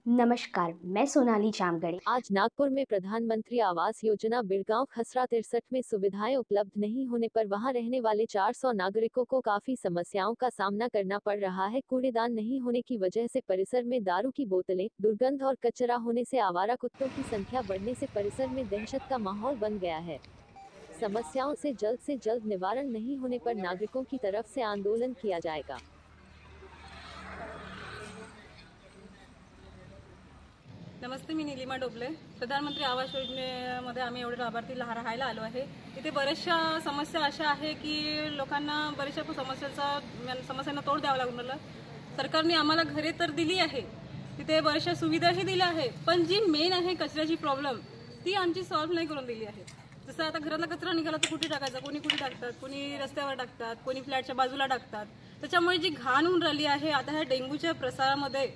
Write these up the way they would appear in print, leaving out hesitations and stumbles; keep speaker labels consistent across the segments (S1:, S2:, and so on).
S1: नमस्कार, मैं सोनाली जामगढ़े।
S2: आज नागपुर में प्रधानमंत्री आवास योजना बिड़गांव खसरा 63 में सुविधाएं उपलब्ध नहीं होने पर वहां रहने वाले 400 नागरिकों को काफी समस्याओं का सामना करना पड़ रहा है। कूड़ेदान नहीं होने की वजह से परिसर में दारू की बोतलें, दुर्गंध और कचरा होने से आवारा कुत्तों की संख्या बढ़ने से परिसर में दहशत का माहौल बन गया है। समस्याओं से जल्द निवारण नहीं होने पर नागरिकों की तरफ से आंदोलन किया जाएगा।
S3: नमस्ते, मी निलिमा डोबले। प्रधानमंत्री आवास योजनेमध्ये आम्ही एवढे लाभार्थी राहायला आलो आहे। इथे बऱ्याचशा समस्या अशा आहे की लोकांना बऱ्याचशा समस्यांना तोड द्यावं लागून राहिलं। सरकारने आम्हाला घरे तर दिली आहे, तिथे बऱ्याचशा सुविधाही दिल्या आहे, पण जी मेन आहे कचऱ्याची प्रॉब्लेम ती आमची सॉल्व्ह नाही करून दिली आहे। जसं आता घरातला कचरा निघाला तर कुठे टाकायचा, कोणी कुठे टाकतात, कोणी रस्त्यावर टाकतात, कोणी फ्लॅटच्या बाजूला टाकतात। त्याच्यामुळे जी घाण होऊन राहिली आहे आता ह्या डेंग्यूच्या प्रसारामध्ये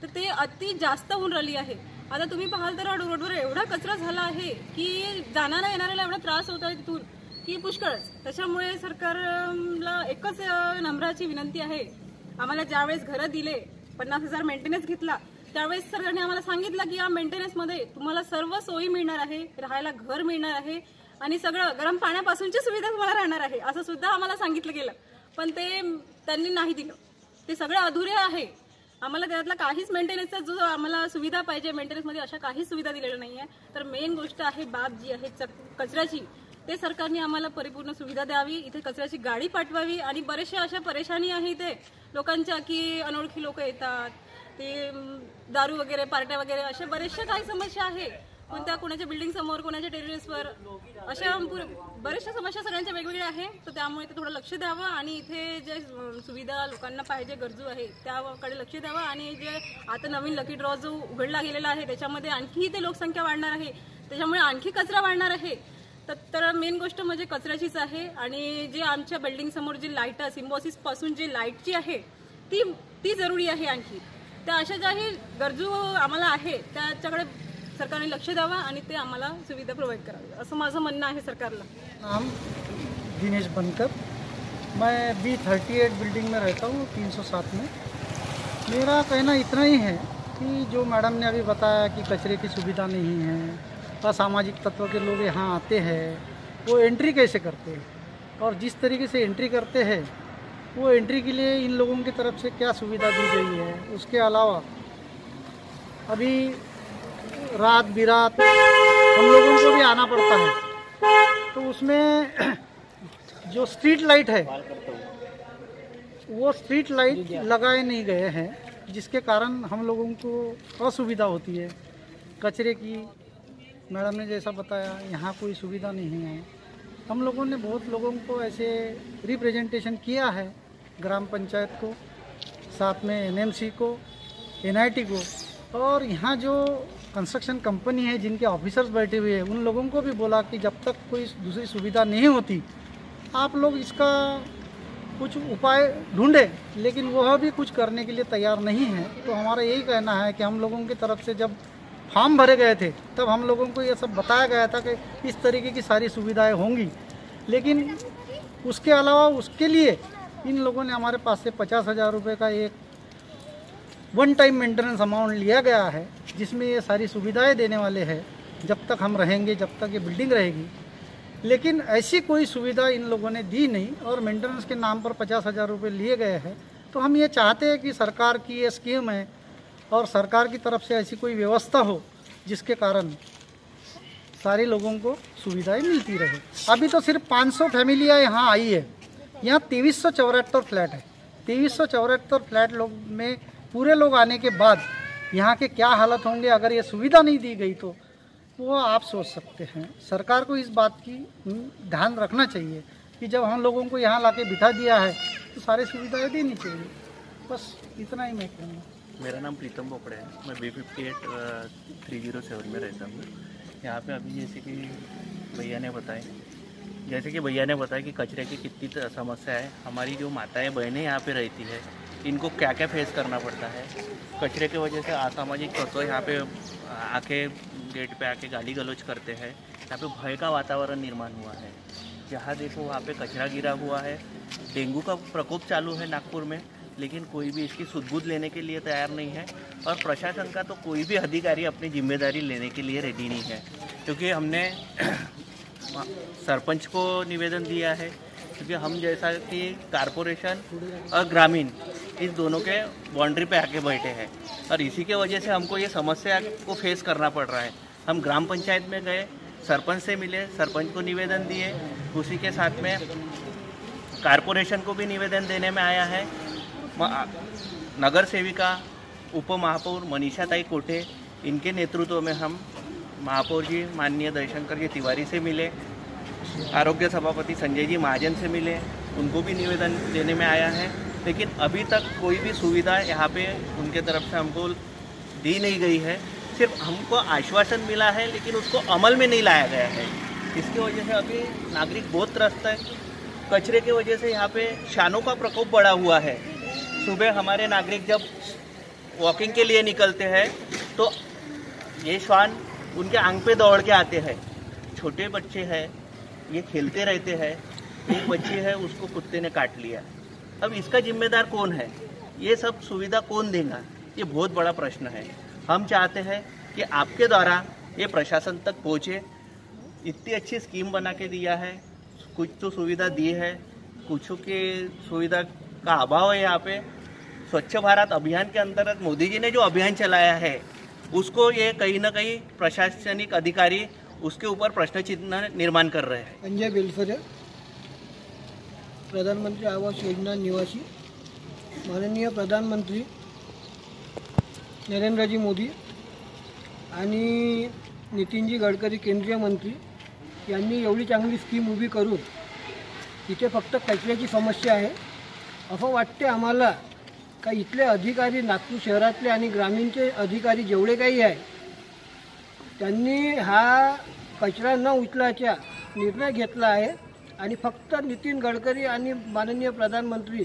S3: तर ते अति जास्त होऊन राहिली आहे। आता तुम्ही पाहाल तर रोडवर एवढा कचरा झाला आहे की जाणारा येणाऱ्याला एवढा त्रास होत आहे तिथून की पुष्कळच। त्याच्यामुळे सरकारला एकच नम्राची विनंती आहे, आम्हाला ज्यावेळेस घरं दिले 50,000 मेंटेनन्स घेतला त्यावेळेस सरकारने आम्हाला सांगितलं की या मेंटेनन्समध्ये तुम्हाला सर्व सोयी मिळणार आहे, राहायला घर मिळणार आहे आणि सगळं गरम पाण्यापासूनची सुविधा तुम्हाला राहणार आहे असं सुद्धा आम्हाला सांगितलं गेलं, पण ते त्यांनी नाही दिलं। ते सगळं अधुरे आहे। आम्हाला त्यातला काहीच मेंटेनन्सचा जो आम्हाला सुविधा पाहिजे मेंटेनन्समध्ये अशा काहीच सुविधा दिलेल्या नाही आहे। तर मेन गोष्ट आहे बाब जी आहे कचऱ्याची, ते सरकारने आम्हाला परिपूर्ण सुविधा द्यावी, इथे कचऱ्याची गाडी पाठवावी। आणि बरेचशा अशा परेशानी आहे इथे लोकांच्या की अनोळखी लोक येतात, ते दारू वगैरे पार्ट्या वगैरे अशा बरेचशा काही समस्या आहे, कोणत्या कोणाच्या बिल्डिंग समोर, कोणाच्या टेरेसवर, अशा बऱ्याचशा समस्या सगळ्यांच्या वेगवेगळ्या आहे। तर त्यामुळे ते थोडं लक्ष द्यावं आणि इथे जे सुविधा लोकांना पाहिजे गरजू आहे त्याकडे लक्ष द्यावं। आणि जे आता नवीन लकी ड्रॉ जो उघडला गेलेला आहे त्याच्यामध्ये आणखी इथे लोकसंख्या वाढणार आहे, त्याच्यामुळे आणखी कचरा वाढणार आहे। तर मेन गोष्ट म्हणजे कचऱ्याचीच आहे। आणि जे आमच्या बिल्डिंग समोर जी लाईट सिम्बॉसिस पासून जी लाईटची आहे ती जरुरी आहे। आणखी त्या अशा ज्याही गरजू आम्हाला आहे त्याच्याकडे सरकारने लक्ष द्यावा आणि ते आम्हाला सुविधा प्रोवाइड करावी असं माझं म्हणणं आहे सरकारला।
S4: नाम दिनेश बनकर, मैं B38 बिल्डिंग में रहता हूँ 307 में। मेरा कहना इतना ही है कि जो मैडम ने अभी बताया कि कचरे की सुविधा नहीं है, असामाजिक तत्व के लोग यहाँ आते हैं, वो एंट्री कैसे करते हैं और जिस तरीके से एंट्री करते हैं वो एंट्री के लिए इन लोगों की तरफ से क्या सुविधा दी गई है। उसके अलावा अभी रात बिरात हम लोगों को भी आना पड़ता है, तो उसमें जो स्ट्रीट लाइट है वो स्ट्रीट लाइट लगाए नहीं गए हैं, जिसके कारण हम लोगों को असुविधा होती है। कचरे की मैडम ने जैसा बताया यहाँ कोई सुविधा नहीं है। हम लोगों ने बहुत लोगों को ऐसे रिप्रेजेंटेशन किया है, ग्राम पंचायत को, साथ में NMC को, NIT को, और यहाँ जो कंस्ट्रक्शन कंपनी है जिनके ऑफिसर्स बैठे हुए हैं उन लोगों को भी बोला कि जब तक कोई दूसरी सुविधा नहीं होती आप लोग इसका कुछ उपाय ढूंढें, लेकिन वह भी कुछ करने के लिए तैयार नहीं है। तो हमारा यही कहना है कि हम लोगों की तरफ से जब फॉर्म भरे गए थे तब हम लोगों को ये सब बताया गया था कि इस तरीके की सारी सुविधाएं होंगी, लेकिन उसके अलावा उसके लिए इन लोगों ने हमारे पास से 50,000 रुपये का एक वन टाइम मेंटेनेंस अमाउंट लिया गया है, जिसमें ये सारी सुविधाएं देने वाले हैं जब तक हम रहेंगे, जब तक ये बिल्डिंग रहेगी। लेकिन ऐसी कोई सुविधा इन लोगों ने दी नहीं और मेंटेनेंस के नाम पर 50,000 रुपये लिए गए हैं। तो हम ये चाहते हैं कि सरकार की ये स्कीम है और सरकार की तरफ से ऐसी कोई व्यवस्था हो जिसके कारण सारे लोगों को सुविधाएं मिलती रहे। अभी तो सिर्फ 500 फैमिलियाँ यहाँ आई है, यहाँ 2374 फ्लैट है। 2374 फ्लैट लोग में पूरे लोग आने के बाद यहाँ के क्या हालत होंगे अगर ये सुविधा नहीं दी गई तो वो आप सोच सकते हैं। सरकार को इस बात की ध्यान रखना चाहिए कि जब हम लोगों को यहाँ लाके बिठा दिया है तो सारी सुविधाएं देनी चाहिए। बस इतना ही मैं कहूँगा।
S5: मेरा नाम प्रीतम बोपड़े है, मैं B58 307 में रहता हूँ। यहाँ पे अभी जैसे कि भैया ने बताया कि कचरे की कितनी समस्या है। हमारी जो माताएं बहनें यहाँ पे रहती है इनको क्या क्या फेस करना पड़ता है। कचरे की वजह से असामाजिक तत्व यहाँ पे आके गेट पे आके गाली गलौज करते हैं। यहाँ पे भय का वातावरण निर्माण हुआ है। जहाँ देखो वहाँ पे कचरा गिरा हुआ है। डेंगू का प्रकोप चालू है नागपुर में, लेकिन कोई भी इसकी सुध-बुध लेने के लिए तैयार नहीं है और प्रशासन का तो कोई भी अधिकारी अपनी जिम्मेदारी लेने के लिए रेडी नहीं है। क्योंकि हमने सरपंच को निवेदन दिया है, क्योंकि हम जैसा कि कारपोरेशन और ग्रामीण इस दोनों के बाउंड्री पे आके बैठे हैं और इसी के वजह से हमको ये समस्या को फेस करना पड़ रहा है। हम ग्राम पंचायत में गए, सरपंच से मिले, सरपंच को निवेदन दिए, उसी के साथ में कारपोरेशन को भी निवेदन देने में आया है। नगर सेविका उप महापौर मनीषा ताई कोटे, इनके नेतृत्व में हम महापौर जी माननीय दयाशंकर जी तिवारी से मिले, आरोग्य सभापति संजय जी महाजन से मिले, उनको भी निवेदन देने में आया है। लेकिन अभी तक कोई भी सुविधा यहाँ पे उनके तरफ से हमको दी नहीं गई है। सिर्फ हमको आश्वासन मिला है लेकिन उसको अमल में नहीं लाया गया है। इसकी वजह से अभी नागरिक बहुत त्रस्त है। कचरे की वजह से यहाँ पे शानों का प्रकोप बढ़ा हुआ है। सुबह हमारे नागरिक जब वॉकिंग के लिए निकलते हैं तो ये श्वान उनके आंग पे दौड़ के आते हैं। छोटे बच्चे हैं, ये खेलते रहते हैं। एक बच्ची है, उसको कुत्ते ने काट लिया। अब इसका जिम्मेदार कौन है? ये सब सुविधा कौन देगा? ये बहुत बड़ा प्रश्न है। हम चाहते हैं कि आपके द्वारा ये प्रशासन तक पहुँचे। इतनी अच्छी स्कीम बना के दिया है, कुछ तो सुविधा दी है, कुछ की सुविधा का अभाव है। यहाँ पे स्वच्छ भारत अभियान के अंतर्गत मोदी जी ने जो अभियान चलाया है उसको ये कहीं ना कहीं प्रशासनिक अधिकारी उसके ऊपर प्रश्न चिन्ह निर्माण कर रहे हैं।
S6: संजय बेलफरे, प्रधानमंत्री आवास योजना निवासी। माननीय प्रधानमंत्री नरेंद्रजी मोदी आणि नितीनजी गडकरी केंद्रीय मंत्री यांनी एवढी चांगली स्कीम उभी करून इथे फक्त कचऱ्याची समस्या आहे असं वाटते आम्हाला का इथले अधिकारी, नागपूर शहरातले आणि ग्रामीणचे अधिकारी जेवढे काही आहे त्यांनी हा कचरा न उचलायचा निर्णय घेतला आहे आणि फक्त नितीन गडकरी आणि माननीय प्रधानमंत्री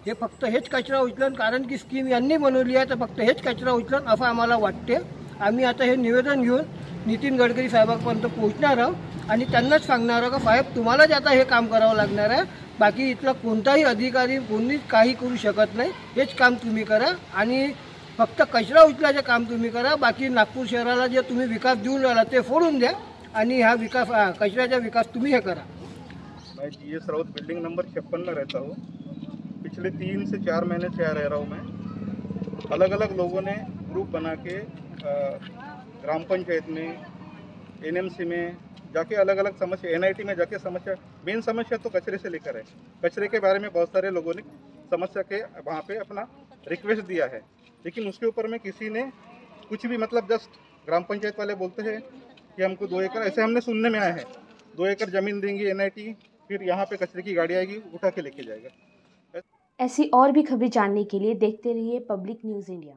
S6: हे फक्त हेच कचरा उचलन, कारण की स्कीम यांनी बनवली आहे तर फक्त हेच कचरा उचलन असं आम्हाला वाटते। आम्ही आता हे निवेदन घेऊन नितीन गडकरी साहेबांपर्यंत पोहोचणार आहोत आणि त्यांनाच सांगणार आहोत की साहेब तुम्हालाच आता हे काम करावं लागणार आहे, बाकी इथला कोणताही अधिकारी कोणीच काही करू शकत नाही, हेच काम तुम्ही करा आणि फक्त कचरा उचलायचं काम तुम्ही करा। बाकी नागपूर शहराला जे तुम्ही विकास देऊन राहिला ते फोडून द्या आणि हा विकास कचऱ्याचा विकास तुम्ही हे करा।
S7: मैं GS राउत बिल्डिंग नंबर 56 में रहता हूँ। पिछले 3 से 4 महीने से यहाँ रह रहा हूँ मैं। अलग अलग लोगों ने ग्रुप बना के ग्राम पंचायत में, NMC में जाके अलग अलग समस्या, NIT में जाके समस्या, मेन समस्या तो कचरे से लेकर है। कचरे के बारे में बहुत सारे लोगों ने समस्या के वहाँ पे अपना रिक्वेस्ट दिया है, लेकिन उसके ऊपर में किसी ने कुछ भी, मतलब जस्ट ग्राम पंचायत वाले बोलते हैं कि हमको 2 एकड़, ऐसे हमने सुनने में आया है, 2 एकड़ ज़मीन देंगी NIT, फिर यहाँ पे कचरे की गाड़ी आएगी उठा के लेके जाएगा।
S1: ऐसी और भी खबरें जानने के लिए देखते रहिए पब्लिक न्यूज़ इंडिया।